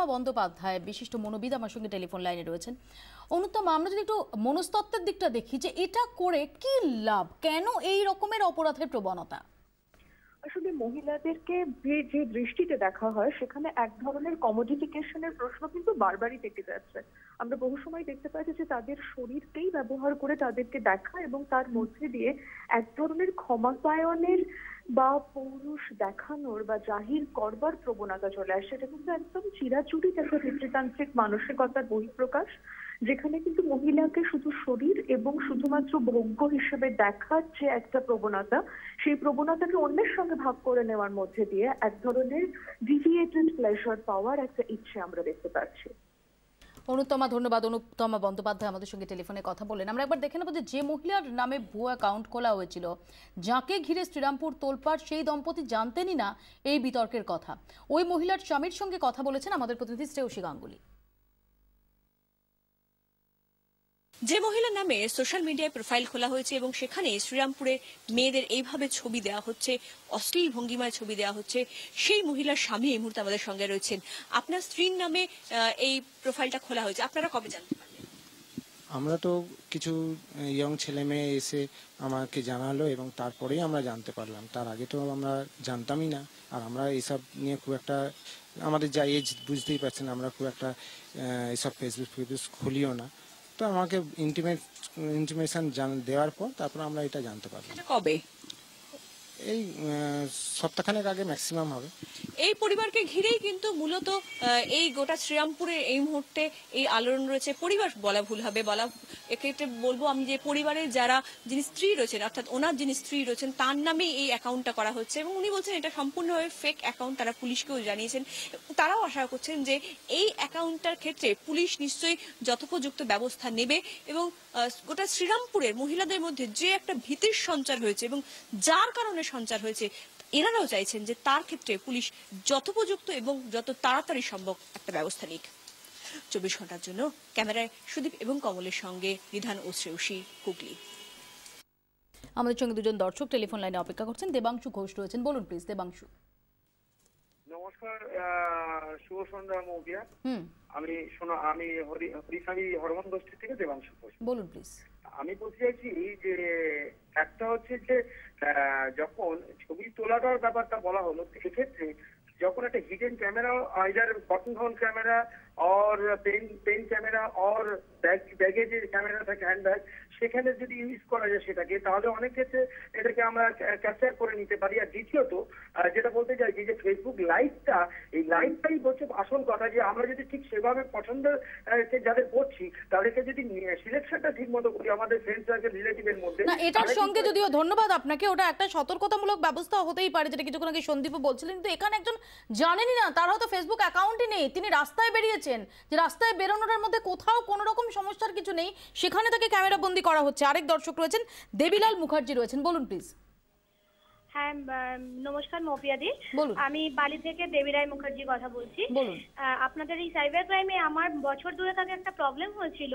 অনুত্তমা বন্দ্যোপাধ্যায় বিশিষ্ট মনোবিদ আমার সঙ্গে টেলিফোন লাইনে রয়েছেন। অনুত্তমা, আমরা যদি একটু মনস্তত্ত্বের দিকটা দেখি যে এটা করে কি লাভ, কেন এই রকমের অপরাধের প্রবণতা? আসলে মহিলাদেরকে যে দৃষ্টিতে দেখা হয় সেখানে এক ধরনের কমোডিফিকেশনের প্রশ্ন কিন্তু বারবারই থেকে যাচ্ছে। আমরা বহু সময় দেখতে পাচ্ছি যে তাদের শরীরকেই ব্যবহার করে তাদেরকে দেখা এবং তার মধ্যে দিয়ে এক ধরনের ক্ষমতায়নের বা পৌরুষ দেখানোর বা জাহির করবার প্রবণতা চলে আসে। এটা কিন্তু একদম চিরাচরিত একটা পিতৃতান্ত্রিক মানসিকতার বহিঃপ্রকাশ, যেখানে কিন্তু মহিলাকে শুধু শরীর এবং শুধুমাত্র ভোগ্য হিসেবে দেখার যে একটা প্রবণতা, সেই প্রবণতাকে অন্যের সঙ্গে ভাগ করে নেওয়ার মধ্যে দিয়ে এক ধরনের ডিভিয়েটেড প্লেজার পাওয়ার একটা ইচ্ছে আমরা দেখতে পাচ্ছি। অনুত্তমা, ধন্যবাদ। অনুত্তমা বন্দ্যোপাধ্যায় আমাদের সঙ্গে টেলিফোনে কথা বললেন। আমরা একবার দেখে নেব যে মহিলার নামে ভুয়া অ্যাকাউন্ট খোলা হয়েছিল, যাকে ঘিরে শ্রীরামপুর তোলপাড়, সেই দম্পতি জানতেনই না এই বিতর্কের কথা। ওই মহিলার স্বামীর সঙ্গে কথা বলেছেন আমাদের প্রতিনিধি শ্রেয়সী গাঙ্গুলি। যে মহিলার নামে সোশ্যাল মিডিয়ায় প্রোফাইল খোলা হয়েছে এবং সেখানে শ্রীরামপুরে মেয়েদের এইভাবে ছবি দেওয়া হচ্ছে, অশ্লীল ভঙ্গিমায় ছবি দেওয়া হচ্ছে, সেই মহিলার স্বামী এই মুহূর্তে আমাদের সঙ্গে রয়েছেন। আপনার স্ত্রীর নামে এই প্রোফাইলটা খোলা হয়েছে, আপনারা কবে জানতে পারলেন? আমরা তো কিছু ইয়ং ছেলে মেয়ে এসে আমাকে জানালো এবং তারপরেই আমরা জানতে পারলাম। তার আগে তো আমরা জানতামই না। আর আমরা এইসব নিয়ে খুব একটা, আমাদের যা এজ বুঝতেই পারছেন, আমরা খুব একটা এইসব ফেসবুক খুলিও না। তো আমাকে ইন্টিমেশন দেওয়ার পর তারপর আমরা এটা জানতে পারলাম। কবে? এই সপ্তাহখানেক আগে ম্যাক্সিমাম হবে। এই পরিবারকে ঘিরেই কিন্তু মূলত এই গোটা শ্রীরামপুরের এই মুহূর্তে এই আলোড়ন রয়েছে। পরিবার বলা ভুল হবে, এক্ষেত্রে বলবো আমি যে পরিবারের যিনি স্ত্রী রয়েছেন, অর্থাৎ ওনার যিনি স্ত্রী রয়েছেন তার নামে এই অ্যাকাউন্টটা করা হচ্ছে এবং উনি বলছেন এটা সম্পূর্ণভাবে ফেক অ্যাকাউন্ট। তারা পুলিশকেও জানিয়েছেন। তারাও আশা করছেন যে এই অ্যাকাউন্টটার ক্ষেত্রে পুলিশ নিশ্চয়ই যথোপযুক্ত ব্যবস্থা নেবে এবং গোটা শ্রীরামপুরের মহিলাদের মধ্যে যে একটা ভীতির সঞ্চার হয়েছে এবং যার কারণে সঞ্চার হয়েছে, এনারাও চাইছেন যে তার ক্ষেত্রে পুলিশ যথোপযুক্ত এবং যত তাড়াতাড়ি সম্ভব একটা ব্যবস্থা নিক। 24 ঘন্টার জন্য ক্যামেরায় সুদীপ এবং কমলের সঙ্গে বিধান ও শ্রেয়সী, হুগলি। আমাদের সঙ্গে দুজন দর্শক টেলিফোন লাইনে অপেক্ষা করছেন। দেবাংশু ঘোষ রয়েছেন, বলুন প্লিজ। দেবাংশু, নমস্কার, শুভ সন্ধ্যা মৌপিয়া। আমি হরিস্বামী হরমোন গোষ্ঠী থেকে দেবাংশু ঘোষ, বলুন প্লিজ। আমি বলতে চাইছি যে একটা হচ্ছে যে যখন ছবি তোলাটার ব্যাপারটা বলা হলো, সেক্ষেত্রে যখন একটা hidden camera, either button whole camera और পেন ক্যামেরা और ব্যাগে যে ক্যামেরা থাকে, হ্যান্ড ব্যাগ, সেখানে যদি ইউজ করা যায় সেটাকে, তাহলে অনেক ক্ষেত্রে এটাকে আমরা ক্যাপচার করে নিতে পারি। আর দ্বিতীয়ত যেটা বলতে চাইছি যে ফেসবুক লাইভটা, এই লাইভটাই হচ্ছে আসল কথা, যে আমরা যদি ঠিক সেভাবে পছন্দের যাদের করছি তাদেরকে যদি সিলেকশনটা ঠিক মতো করি আমাদের ফ্রেন্ড সার্কেল, রিলেটিভের মধ্যে। না, এটার সঙ্গে যদিও ধন্যবাদ আপনাকে, ওটা একটা সতর্কতামূলক ব্যবস্থা হতেই পারে, যেটা কিছুক্ষণ আগে সন্দীপও বলছিলেন। কিন্তু এখানে একজন জানেনই না, তার হয়তো ফেসবুক অ্যাকাউন্টই নেই, তিনি রাস্তায় বেরিয়েছেন, যে রাস্তায় বেরোনোর মধ্যে কোথাও কোনো রকম সমস্যার কিছু নেই, সেখানে তাকে ক্যামেরা বন্দি করা হচ্ছে। আরেক দর্শক রয়েছেন, দেবিলাল মুখার্জি রয়েছেন, বলুন প্লিজ। হ্যাঁ, নমস্কার মৌপিয়াদি, আমি বালি থেকে দেবী রায় মুখার্জি কথা বলছি। আপনাদের এই সাইবার ক্রাইমে আমার বছর দুয়েক আগে একটা প্রবলেম হয়েছিল,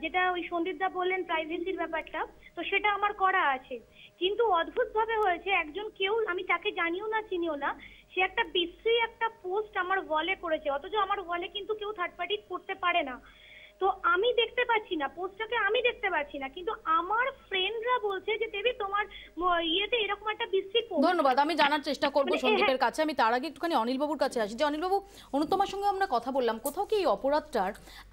যেটা ওই সন্দীপদা বললেন প্রাইভেসির ব্যাপারটা, তো সেটা আমার করা আছে। কিন্তু অদ্ভুত ভাবে হয়েছে, একজন কেউ, আমি তাকে জানিও না চিনিও না, সে একটা বিশ্রী একটা পোস্ট আমার ওয়ালে করেছে, অথচ আমার ওয়ালে কিন্তু কেউ থার্ড পার্টি করতে পারে না। তো আমি দেখতে পাচ্ছি না পোস্টটাকে, আমি দেখতে পাচ্ছি না, কিন্তু আমার ফ্রেন্ডরা বলছে যে দেবী তোমার ইয়েতে এরকম একটা বিশ্রী পোস্ট। ধন্যবাদ, আমি জানার চেষ্টা করব সন্দীপের কাছে। আমি তার আগে একটুখানি অনিল বাবুর কাছে আসি। যে অনিল বাবু, অনুত্তমার সঙ্গে আমরা কথা বললাম, কোথাও কি এই অপরাধটার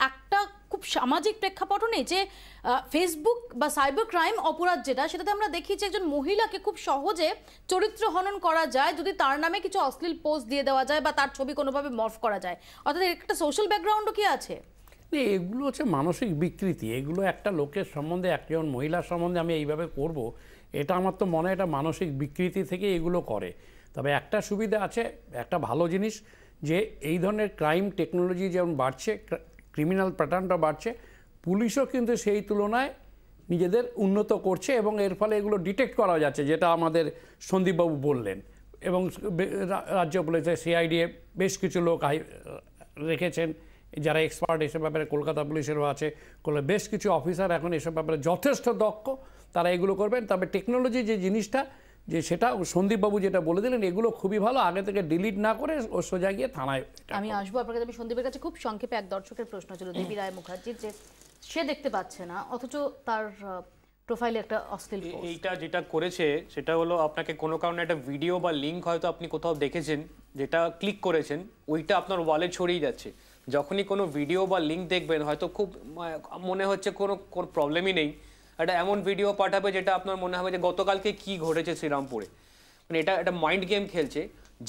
একটা খুব সামাজিক প্রেক্ষাপটও নেই? যে ফেসবুক বা সাইবার ক্রাইম অপরাধ যেটা, সেটাতে আমরা দেখি যে একজন মহিলাকে খুব সহজে চরিত্র হনন করা যায় যদি তার নামে কিছু অশ্লীল পোস্ট দিয়ে দেওয়া যায় বা তার ছবি কোনোভাবে মর্ফ করা যায়। অর্থাৎ একটা সোশ্যাল ব্যাকগ্রাউন্ডও কি আছে? এগুলো হচ্ছে মানসিক বিকৃতি। এগুলো একটা লোকের সম্বন্ধে, একজন মহিলার সম্বন্ধে আমি এইভাবে করব, এটা আমার তো মনে হয় এটা মানসিক বিকৃতি থেকে এগুলো করে। তবে একটা সুবিধা আছে, একটা ভালো জিনিস, যে এই ধরনের ক্রাইম টেকনোলজি যেমন বাড়ছে, ক্রিমিনাল প্যাটার্নটা বাড়ছে, পুলিশও কিন্তু সেই তুলনায় নিজেদের উন্নত করছে এবং এর ফলে এগুলো ডিটেক্ট করা যাচ্ছে, যেটা আমাদের সন্দীপবাবু বললেন। এবং রাজ্য পুলিশে সিআইডিএ বেশ কিছু লোক রেখেছেন যারা এক্সপার্ট এসব ব্যাপারে, কলকাতা পুলিশেরও আছে, বেশ কিছু অফিসার এখন এসব ব্যাপারে যথেষ্ট দক্ষ, তারা এগুলো করবেন। তবে টেকনোলজি যে জিনিসটা, যে সেটা সন্দীপবাবু যেটা বলে দিলেন এগুলো খুবই ভালো, আগে থেকে ডিলিট না করে ও সোজা গিয়ে থানায়। আমি আসবো আপনার কাছে। আমি সন্দীপের কাছে খুব সংক্ষেপে, এক দর্শকের প্রশ্ন ছিল দেবী রায় মুখার্জির, যে সে দেখতে পাচ্ছে না অথচ তার প্রোফাইলে একটা অশ্লীল পোস্ট। এইটা যেটা করেছে সেটা হলো আপনাকে কোনো কারণে একটা ভিডিও বা লিঙ্ক হয়তো আপনি কোথাও দেখেছেন, যেটা ক্লিক করেছেন, ওইটা আপনার ওয়ালে ছড়িয়ে যাচ্ছে। যখনই কোনো ভিডিও বা লিঙ্ক দেখবেন হয়তো খুব মনে হচ্ছে কোনো প্রবলেমই নেই, একটা এমন ভিডিও পাঠাবে যেটা আপনার মনে হবে যে গতকালকে কি ঘটেছে শ্রীরামপুরে, মানে এটা একটা মাইন্ড গেম খেলছে।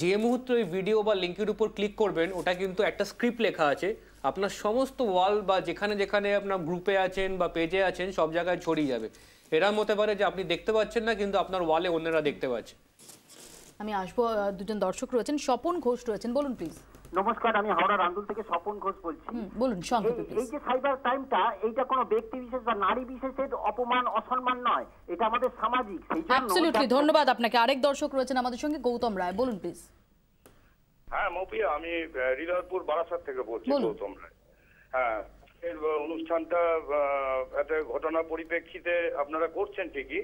যে মুহূর্তে ওই ভিডিও বা লিঙ্কের উপর ক্লিক করবেন ওটা কিন্তু একটা স্ক্রিপ্ট লেখা আছে, আপনার সমস্ত ওয়াল বা যেখানে যেখানে আপনার গ্রুপে আছেন বা পেজে আছেন সব জায়গায় ছড়িয়ে যাবে। এরকম হতে পারে যে আপনি দেখতে পাচ্ছেন না কিন্তু আপনার ওয়ালে অন্যরা দেখতে পাচ্ছে। আমি আসবো, দুজন দর্শক রয়েছেন, স্বপন ঘোষ রয়েছেন, বলুন প্লিজ। নমস্কার, আমি হাওড়া রান্দুল থেকে স্বপন ঘোষ বলছি। বলুন সংক্ষেপে এই যে সাইবার ক্রাইমটা, এইটা কোনো ব্যক্তি বিশেষ বা নারী বিশেষের অপমান অসম্মান নয়, এটা আমাদের সামাজিক। সেই জন্য অ্যাবসলিউটলি ধন্যবাদ আপনাকে। আরেক দর্শক রয়েছেন আমাদের সঙ্গে, গৌতম রায়, বলুন প্লিজ। হ্যাঁ মৌপিয়া, আমি হৃদয়পুর বারাসাত থেকে বলছি, গৌতম রায়। হ্যাঁ, অনুষ্ঠানটা একটা ঘটনার পরিপ্রেক্ষিতে আপনারা করছেন ঠিকই,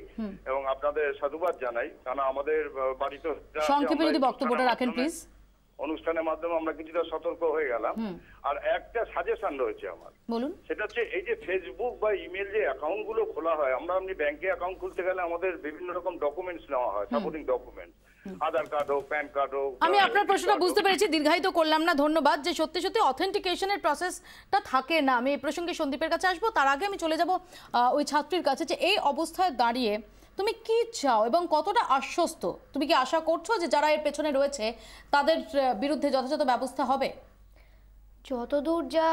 এবং আপনাদের সাধুবাদ জানাই, কারণ আমাদের বাড়িতে সংক্ষেপে যদি বক্তব্যটা রাখেন প্লিজ। অনুষ্ঠানের মাধ্যমে আমরা কিছুটা সতর্ক হয়ে গেলাম। আর একটা সাজেশন রয়েছে আমার, বলুন। সেটা হচ্ছে এই যে ফেসবুক বা ইমেল যে অ্যাকাউন্ট গুলো খোলা হয়, আমরা আপনি ব্যাংকে অ্যাকাউন্ট খুলতে গেলে আমাদের বিভিন্ন রকম ডকুমেন্টস নেওয়া হয়, সাপোর্টিং ডকুমেন্টস, আধার কার্ড হোক, প্যান কার্ড হোক। আমি আপনার প্রশ্নটা বুঝতে পেরেছি, দীর্ঘায়িত করলাম না, ধন্যবাদ। যে সত্যি সত্যি অথেন্টিকেশনের প্রসেসটা থাকে না। আমি এই প্রসঙ্গে সন্দীপের কাছে আসবো, তার আগে আমি চলে যাব ওই ছাত্রীর কাছে, যে এই অবস্থায় দাঁড়িয়ে তুমি কি চাও এবং কতটা আশ্বস্ত? তুমি কি আশা করছো যে যারা এর পেছনে রয়েছে তাদের বিরুদ্ধে যথাযথ ব্যবস্থা হবে? যতদূর যা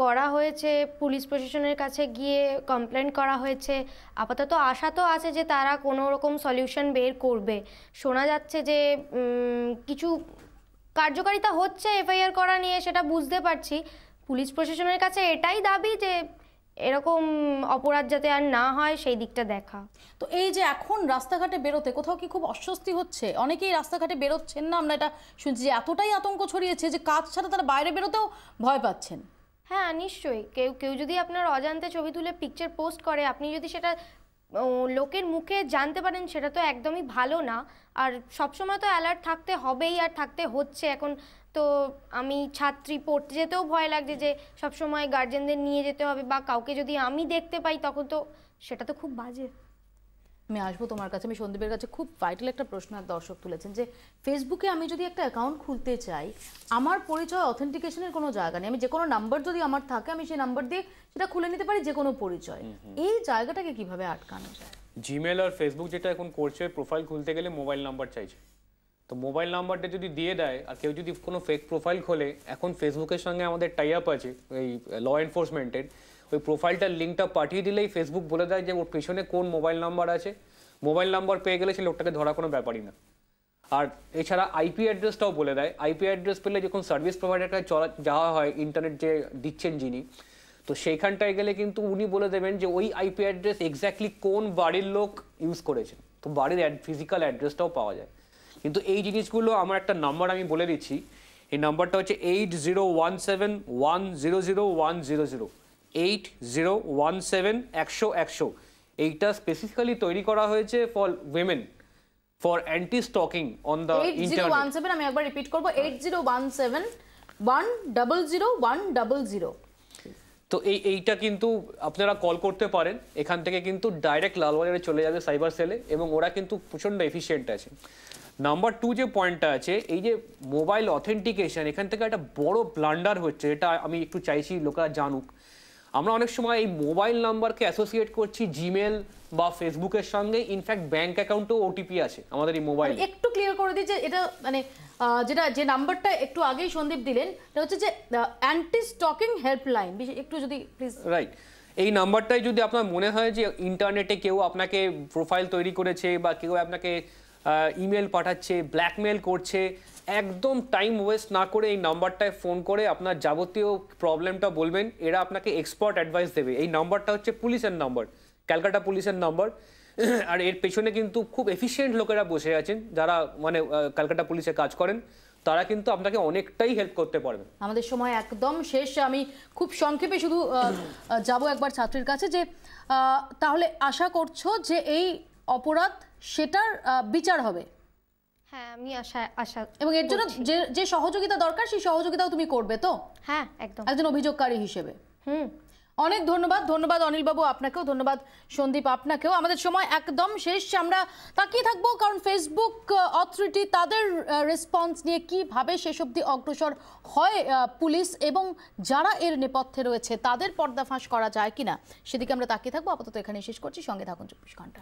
করা হয়েছে, পুলিশ প্রশাসনের কাছে গিয়ে কমপ্লেন করা হয়েছে, আপাতত আশা তো আছে যে তারা কোনো রকম সলিউশন বের করবে। শোনা যাচ্ছে যে কিছু কার্যকারিতা হচ্ছে এফআইআর করা নিয়ে, সেটা বুঝতে পারছি। পুলিশ প্রশাসনের কাছে এটাই দাবি যে এরকম অপরাধ যাতে আর না হয় সেই দিকটা দেখা। তো এই যে এখন রাস্তাঘাটে বেরোতে কোথাও কি খুব অস্বস্তি হচ্ছে? অনেকেই রাস্তাঘাটে বেরোচ্ছেন না, আমরা এটা শুনছি যে এতটাই আতঙ্ক ছড়িয়েছে যে কাজ ছাড়া তারা বাইরে বেরোতেও ভয় পাচ্ছেন। হ্যাঁ নিশ্চয়ই, কেউ যদি আপনার অজান্তে ছবি তুলে পিকচার পোস্ট করে, আপনি যদি সেটা লোকের মুখে জানতে পারেন, সেটা তো একদমই ভালো না। আর সবসময় তো অ্যালার্ট থাকতে হবেই, আর থাকতে হচ্ছে। এখন তো আমি ছাত্রী, পড়তে যেতেও ভয় লাগছে যে সবসময় গার্জেনদের নিয়ে যেতে হবে, বা কাউকে যদি আমি দেখতে পাই তখন তো সেটা তো খুব বাজে। আমি আসবো তোমার কাছে। আমি সন্দীপের কাছে খুব ভাইটাল একটা প্রশ্ন এক দর্শক তুলেছেন, যে ফেসবুকে আমি যদি একটা অ্যাকাউন্ট খুলতে চাই, আমার পরিচয় অথেন্টিকেশনের কোনো জায়গা নেই, আমি যে কোনো নাম্বার যদি আমার থাকে আমি সেই নাম্বার দিয়ে সেটা খুলে নিতে পারি, যে কোনো পরিচয়। এই জায়গাটাকে কিভাবে আটকানো যায়? জিমেল আর ফেসবুক যেটা এখন করছে, প্রোফাইল খুলতে গেলে মোবাইল নাম্বার চাইছে। তো মোবাইল নাম্বারটা যদি দিয়ে দেয় আর কেউ যদি কোনো ফেক প্রোফাইল খোলে, এখন ফেসবুকের সঙ্গে আমাদের টাই আপ আছে এই ল এনফোর্সমেন্টের, ওই প্রোফাইলটার লিঙ্কটা পাঠিয়ে দিলেই ফেসবুক বলে দেয় যে ওর পেছনে কোন মোবাইল নাম্বার আছে। মোবাইল নাম্বার পেয়ে গেলে সে লোকটাকে ধরা কোনো ব্যাপারই না। আর এছাড়া আইপি অ্যাড্রেসটাও বলে দেয়। আইপি অ্যাড্রেস পেলে যখন সার্ভিস প্রোভাইডার কাছে যাওয়া হয়, ইন্টারনেট যে দিচ্ছেন যিনি, তো সেইখানটায় গেলে কিন্তু উনি বলে দেবেন যে ওই আইপি অ্যাড্রেস এক্স্যাক্টলি কোন বাড়ির লোক ইউজ করেছেন, তো বাড়ির ফিজিক্যাল অ্যাড্রেসটাও পাওয়া যায়। কিন্তু এই জিনিসগুলো আমার একটা নাম্বার আমি বলে দিচ্ছি, এই নাম্বারটা হচ্ছে 8017100100, 8017100100। এইটা স্পেসিফিক্যালি তৈরি করা হয়েছে for women, for anti stocking on the internet. 8017, আমি একবার রিপিট করব, 8017100100। তো এইটা কিন্তু আপনারা কল করতে পারেন, এখান থেকে কিন্তু ডাইরেক্ট লালবাজারে চলে যাবে সাইবার সেলে, এবং ওরা কিন্তু প্রচণ্ড এফিশিয়েন্ট আছে। নাম্বার 2 যে পয়েন্টটা আছে, এই যে মোবাইল অথেন্টিকেশন, এখান থেকে একটা বড় ব্লান্ডার হচ্ছে, এটা আমি একটু চাইছি লোকেরা জানুক। আমরা অনেক সময় এই মোবাইল নাম্বারকে অ্যাসোসিয়েট করছি জিমেল বা ফেসবুকের সঙ্গে, ইনফ্যাক্ট ব্যাংক অ্যাকাউন্টেও ওটিপি আছে আমাদের এই মোবাইল। একটু ক্লিয়ার করে দিই যে এটা মানে যে নাম্বারটা একটু আগেই সন্দীপ দিলেন, এটা হচ্ছে যে অ্যান্টি স্টকিং হেল্পলাইন, একটু যদি প্লিজ। রাইট, এই নাম্বারটাই যদি আপনার মনে হয় যে ইন্টারনেটে কেউ আপনাকে প্রোফাইল তৈরি করেছে বা কেউ আপনাকে ইমেল পাঠাচ্ছে, ব্ল্যাকমেল করছে, একদম টাইম ওয়েস্ট না করে এই নাম্বারটায় ফোন করে আপনার যাবতীয় প্রবলেমটা বলবেন, এরা আপনাকে এক্সপার্ট অ্যাডভাইস দেবে। এই নাম্বারটা হচ্ছে পুলিশের নাম্বার, ক্যালকাটা পুলিশের নাম্বার। আর এর পেছনে কিন্তু খুব এফিশিয়েন্ট লোকেরা বসে আছেন, যারা মানে ক্যালকাটা পুলিশে কাজ করেন, তারা কিন্তু আপনাকে অনেকটাই হেল্প করতে পারবেন। আমাদের সময় একদম শেষ। আমি খুব সংক্ষেপে শুধু যাব একবার ছাত্রীর কাছে, যে তাহলে আশা করছো যে এই অপরাধ সেটার বিচার হবে। হ্যাঁ, আমি আশা এবং এর জন্য যে সহযোগিতা দরকার সেই সহযোগিতাও তুমি করবে তো? হ্যাঁ, একদম, একজন অভিযোগকারী হিসেবে। অনেক ধন্যবাদ অনিলবাবু আপনাকেও, ধন্যবাদ সন্দীপ আপনাকেও। আমাদের সময় একদম শেষ, আমরা তাকিয়ে থাকবো কারণ ফেসবুক অথরিটি তাদের রেসপন্স নিয়ে কিভাবে শেষ অবধি অগ্রসর হয় পুলিশ এবং যারা এর নেপথ্যে রয়েছে তাদের পর্দাফাঁস করা যায় কিনা সেদিকে আমরা তাকিয়ে থাকবো। আপাতত এখানে শেষ করছি, সঙ্গে থাকুন 24 ঘন্টা।